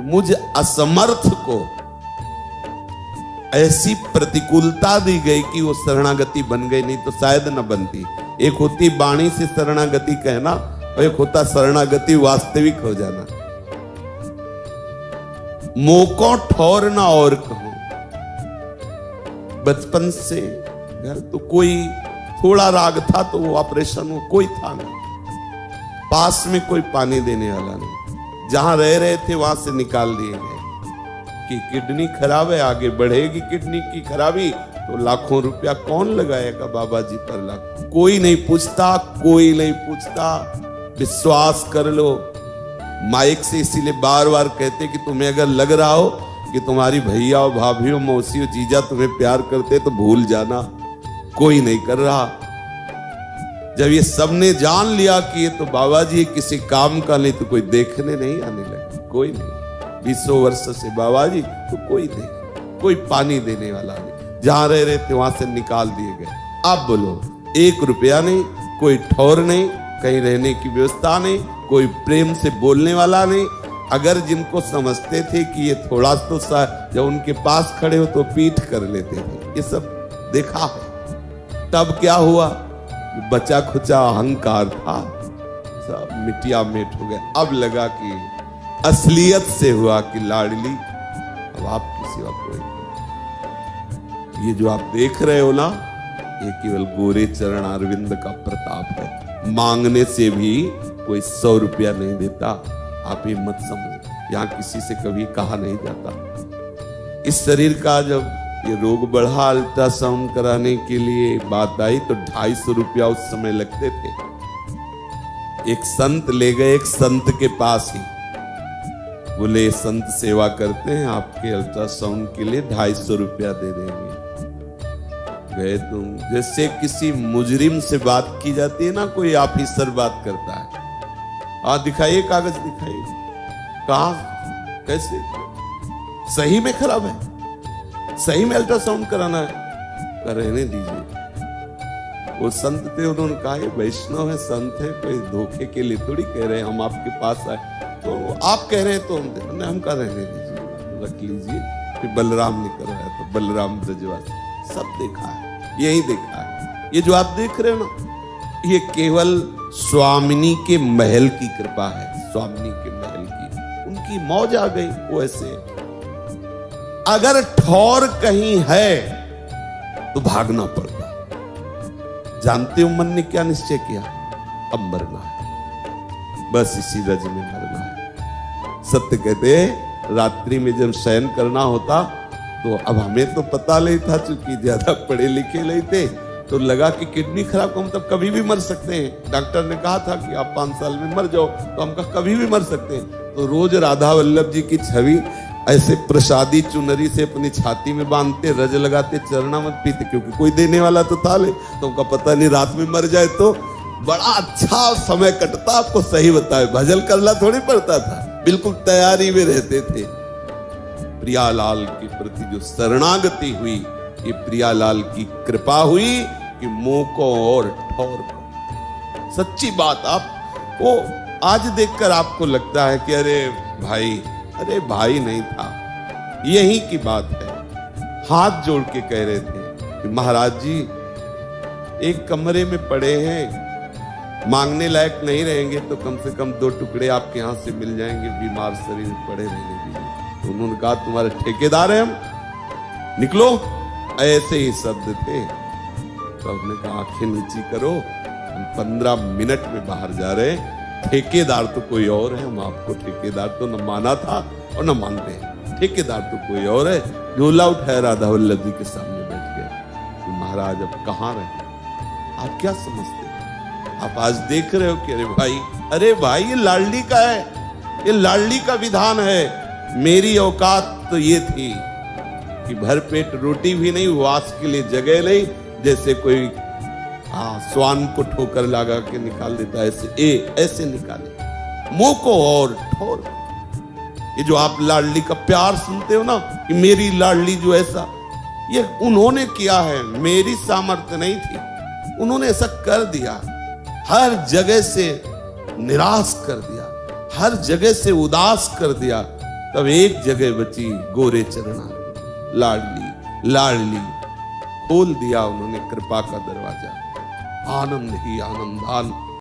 मुझ असमर्थ को ऐसी प्रतिकूलता दी गई कि वो शरणागति बन गई, नहीं तो शायद न बनती। एक होती वाणी से शरणागति कहना और एक होता शरणागति वास्तविक हो जाना। मोको ठौर ना और कहूं, बचपन से घर तो कोई थोड़ा राग था तो वो ऑपरेशन हो, कोई था नहीं, पास में कोई पानी देने वाला नहीं, जहां रह रहे थे वहां से निकाल दिए गए कि किडनी खराब है, आगे बढ़ेगी किडनी की खराबी तो लाखों रुपया कौन लगाएगा बाबा जी पर लाख। कोई नहीं पूछता, कोई नहीं पूछता, विश्वास कर लो। माइक से इसीलिए बार बार कहते कि तुम्हें अगर लग रहा हो कि तुम्हारी भैया और भाभी और मौसी और जीजा तुम्हें प्यार करते तो भूल जाना, कोई नहीं कर रहा। जब ये सबने जान लिया कि ये तो बाबा जी किसी काम का नहीं, तो कोई देखने नहीं आने लगे, कोई नहीं। 20 वर्ष से बाबा जी तो कोई नहीं, कोई पानी देने वाला नहीं, जहां रह रहे थे वहां से निकाल दिए गए। अब बोलो, 1 रुपया नहीं, कोई ठौर नहीं, कहीं रहने की व्यवस्था नहीं, कोई प्रेम से बोलने वाला नहीं। अगर जिनको समझते थे कि ये थोड़ा तो जब उनके पास खड़े हो तो पीठ कर लेते थे, ये सब देखा है। तब क्या हुआ, बचा खुचा अहंकार था, सब मिटिया मेट हो गया। अब लगा कि असलियत से हुआ कि लाडली अब आपकी सिवा कोई नहीं। ये जो आप देख रहे हो ना, ये केवल गोरे चरण अरविंद का प्रताप है। मांगने से भी कोई 100 रुपया नहीं देता, आप ये मत समझ, यहां किसी से कभी कहा नहीं जाता। इस शरीर का जब ये रोग बढ़ा, अल्ट्रासाउंड कराने के लिए बात आई तो 250 रुपया उस समय लगते थे। एक संत ले गए एक संत के पास ही, बोले संत सेवा करते हैं, आपके अल्ट्रासाउंड के लिए 250 रुपया दे देंगे। गए तुम, जैसे किसी मुजरिम से बात की जाती है ना, कोई ऑफिसर बात करता है, दिखाइए कागज दिखाइए, कहा कैसे, सही में खराब है, सही में अल्ट्रासाउंड कराना है, रहने दीजिए। वो संत थे, उन्होंने कहा ये वैष्णव है, संत है, कोई धोखे के लिए थोड़ी कह रहे हैं हम आपके पास आए, तो आप कह रहे हैं तो हम कह रहने दीजिए, रख लीजिए। फिर बलराम ने करवाया तो बलराम ब्रजवासी, सब देखा है, यही देखा है। ये जो आप देख रहे हो ना, ये केवल स्वामिनी के महल की कृपा है, स्वामिनी के महल की, उनकी मौज आ गई वो ऐसे। अगर ठौर कहीं है तो भागना पड़ता। जानते हो मन ने क्या निश्चय किया, अब मरना है, बस इसी रज में मरना है। सत्य कहते रात्रि में जब शयन करना होता तो अब हमें तो पता नहीं था, चूंकि ज्यादा पढ़े लिखे नहीं थे, तो लगा कि किडनी खराब को हम तब कभी भी मर सकते हैं। डॉक्टर ने कहा था कि आप 5 साल में मर जाओ, तो हम कहा कभी भी मर सकते हैं। तो रोज राधा वल्लभ जी की छवि ऐसे प्रसादी चुनरी से अपनी छाती में बांधते, रज लगाते, चरना मत पीते, क्योंकि कोई देने वाला तो था ले, तो उनका पता नहीं रात में मर जाए तो बड़ा अच्छा समय कटता। आपको सही बताए, भजन करना थोड़ी पड़ता था, बिल्कुल तैयारी में रहते थे। प्रियालाल के प्रति जो शरणागति हुई, ये प्रियालाल की कृपा हुई कि मुंह को और ठौर को। सच्ची बात, आप वो आज देखकर आपको लगता है कि अरे भाई नहीं था, यही की बात है। हाथ जोड़ के कह रहे थे कि महाराज जी एक कमरे में पड़े हैं, मांगने लायक नहीं रहेंगे तो कम से कम 2 टुकड़े आपके यहां से मिल जाएंगे, बीमार शरीर पड़े रहने के लिए। तो उन्होंने कहा तुम्हारे ठेकेदार हैं हम, निकलो, ऐसे ही शब्द थे। तो हमने कहा आंखें नीची करो, हम 15 मिनट में बाहर जा रहे हैं, ठेकेदार तो कोई और है, हम आपको ठेकेदार तो न माना था और न मानते हैं, ठेकेदार तो कोई और है। झोला उठाया, राधा वल्लभ जी के सामने बैठ गए कि महाराज अब कहाँ रहे, आप क्या समझते हैं? आप आज देख रहे हो कि अरे भाई ये लाडली का है, ये लाडली का विधान है। मेरी औकात तो ये थी कि भर पेट रोटी भी नहीं, वास के लिए जगह नहीं, जैसे कोई स्वान को ठोकर लगा के निकाल देता है, ऐसे निकाले मुंह को और ठोर। ये जो आप लाडली का प्यार सुनते हो ना कि मेरी लाडली जो ऐसा, ये उन्होंने किया है, मेरी सामर्थ्य नहीं थी, उन्होंने ऐसा कर दिया। हर जगह से निराश कर दिया, हर जगह से उदास कर दिया। तब एक जगह बची गोरे चरणा। लाडली लाडली, खोल दिया उन्होंने कृपा का दरवाजा। आनंद ही आनंद,